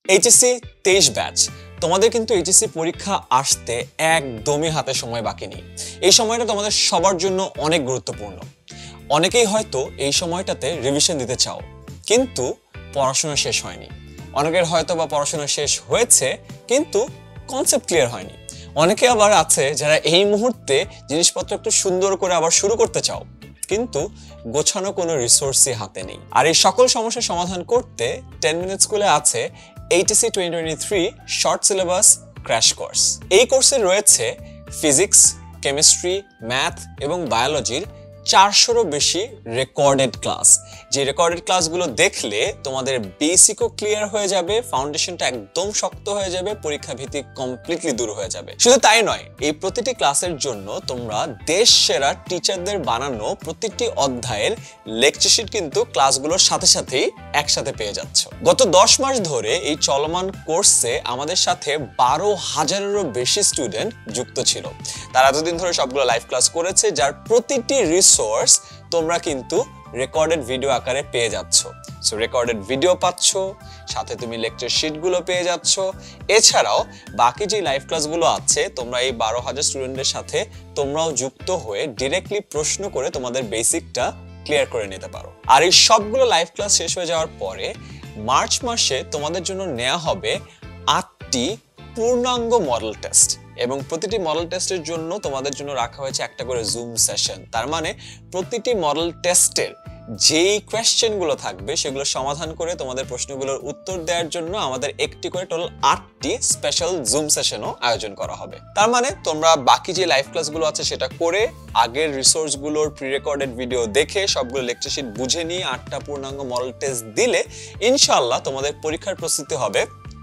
HSC 23 batch, তোমাদের কিন্তু HSC পরীক্ষা আসতে একদমই হাতে সময় বাকি নেই। এই সময়টা তোমাদের সবার জন্য অনেক গুরুত্বপূর্ণ। অনেকেই হয়তো এই সময়টাতে রিভিশন দিতে চাও, কিন্তু পড়াশোনা শেষ হয়নি। অনেকের হয়তো বা পড়াশোনা শেষ হয়েছে, কিন্তু কনসেপ্ট ক্লিয়ার হয়নি। অনেকে আবার আছে যারা এই মুহূর্তে জিনিসপত্র একটু সুন্দর করে আবার শুরু করতে চাও, কিন্তু গোছানো কোনো রিসোর্সই হাতে নেই। আর এই সকল সমস্যার সমাধান করতে 10 মিনিট স্কুলে আছে HSC 2023 short syllabus crash course. এই কোর্সে রয়েছে ফিজিক্স, কেমিস্ট্রি, ম্যাথ এবং বায়োলজির 400-রও বেশি রেকর্ডেড ক্লাস। যে রেকর্ডেড ক্লাসগুলো দেখলে তোমাদের বেসিকও ক্লিয়ার হয়ে যাবে, ফাউন্ডেশনটা একদম শক্ত হয়ে যাবে, পরীক্ষা ভীতি কমপ্লিটলি দূর হয়ে যাবে। শুধু তাই নয়, এই প্রতিটি ক্লাসের জন্য তোমরা দেশ সেরা টিচারদের বানানো প্রতিটি অধ্যায়ের লেকচার শিট কিন্তু ক্লাসগুলোর সাথে সাথেই একসাথে পেয়ে যাচ্ছ। গত 10 মাস ধরে এই চলমান কোর্সে আমাদের সাথে 12,000-এরও বেশি স্টুডেন্ট যুক্ত ছিল। তারা এতদিন ধরে সবগুলো লাইভ ক্লাস করেছে, যার প্রতিটি রিসোর্স তোমরা কিন্তু রেকর্ডেড ভিডিও আকারে পেয়ে যাচ্ছ। সো রেকর্ডেড ভিডিও পাচ্ছ, সাথে তুমি লেকচার শিটগুলো পেয়ে যাচ্ছ। এছাড়াও বাকি যে লাইভ ক্লাসগুলো আছে, তোমরা এই 12,000 স্টুডেন্টের সাথে তোমরাও যুক্ত হয়ে ডিরেক্টলি প্রশ্ন করে তোমাদের বেসিকটা ক্লিয়ার করে নিতে পারো। আর এই সবগুলো লাইভ ক্লাস শেষ হয়ে যাওয়ার পরে মার্চ মাসে তোমাদের জন্য নেওয়া হবে 8টি পূর্ণাঙ্গ মডেল টেস্ট, এবং প্রতিটি মডেল টেস্টের জন্য তোমাদের জন্য রাখা হয়েছে একটা করে জুম সেশন। তার মানে প্রতিটি মডেল টেস্টের যেই কোয়েশ্চেনগুলো থাকবে সেগুলো সমাধান করে তোমাদের প্রশ্নগুলোর উত্তর দেওয়ার জন্য আমাদের একটি করে টোটাল 8টি স্পেশাল জুম সেশনও আয়োজন করা হবে। তার মানে তোমরা বাকি যে লাইভ ক্লাসগুলো আছে সেটা করে, আগের রিসোর্সগুলোর প্রি রেকর্ডেড ভিডিও দেখে, সবগুলো লেকচার শিট বুঝে নিয়ে 8টা পূর্ণাঙ্গ মডেল টেস্ট দিলে ইনশাআল্লাহ তোমাদের পরীক্ষার প্রস্তুতি হবে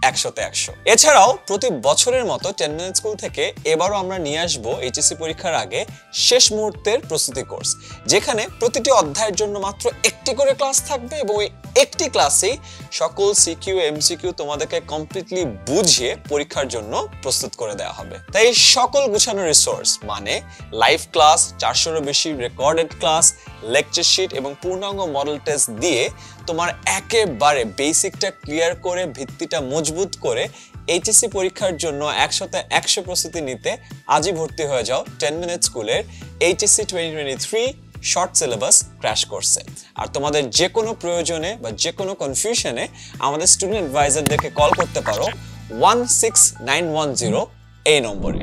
100-তে 100। এছাড়াও প্রতি বছরের মতো 10 মিনিট স্কুল থেকে এবারও আমরা নিয়ে আসবো এইচএসসি পরীক্ষার আগে শেষ মুহূর্তের প্রস্তুতি কোর্স, যেখানে প্রতিটি অধ্যায়ের জন্য মাত্র একটি করে ক্লাস থাকবে, এবং এই একটি ক্লাসেই সকল সিকিউ এমসিকিউ তোমাদেরকে কমপ্লিটলি বুঝিয়ে পরীক্ষার জন্য প্রস্তুত করে দেওয়া হবে। তাই এই সকল গুছানো রিসোর্স মানে লাইভ ক্লাস, 400-রও বেশি রেকর্ডেড ক্লাস, লেকচার শিট এবং পূর্ণাঙ্গ মডেল টেস্ট দিয়ে তোমার একেবারে বেসিকটা ক্লিয়ার করে, ভিত্তিটা মজবুত করে এইচএসসি পরীক্ষার জন্য 100-তে 100 প্রস্তুতি নিতে আজই ভর্তি হয়ে যাও 10 মিনিট স্কুলের HSC 2023 শর্ট সিলেবাস ক্র্যাশ কোর্সে। আর তোমাদের যে কোনো প্রয়োজনে বা যে কোনো কনফিউশনে আমাদের স্টুডেন্ট অ্যাডভাইজারদেরকে কল করতে পারো 16910 এই নম্বরে।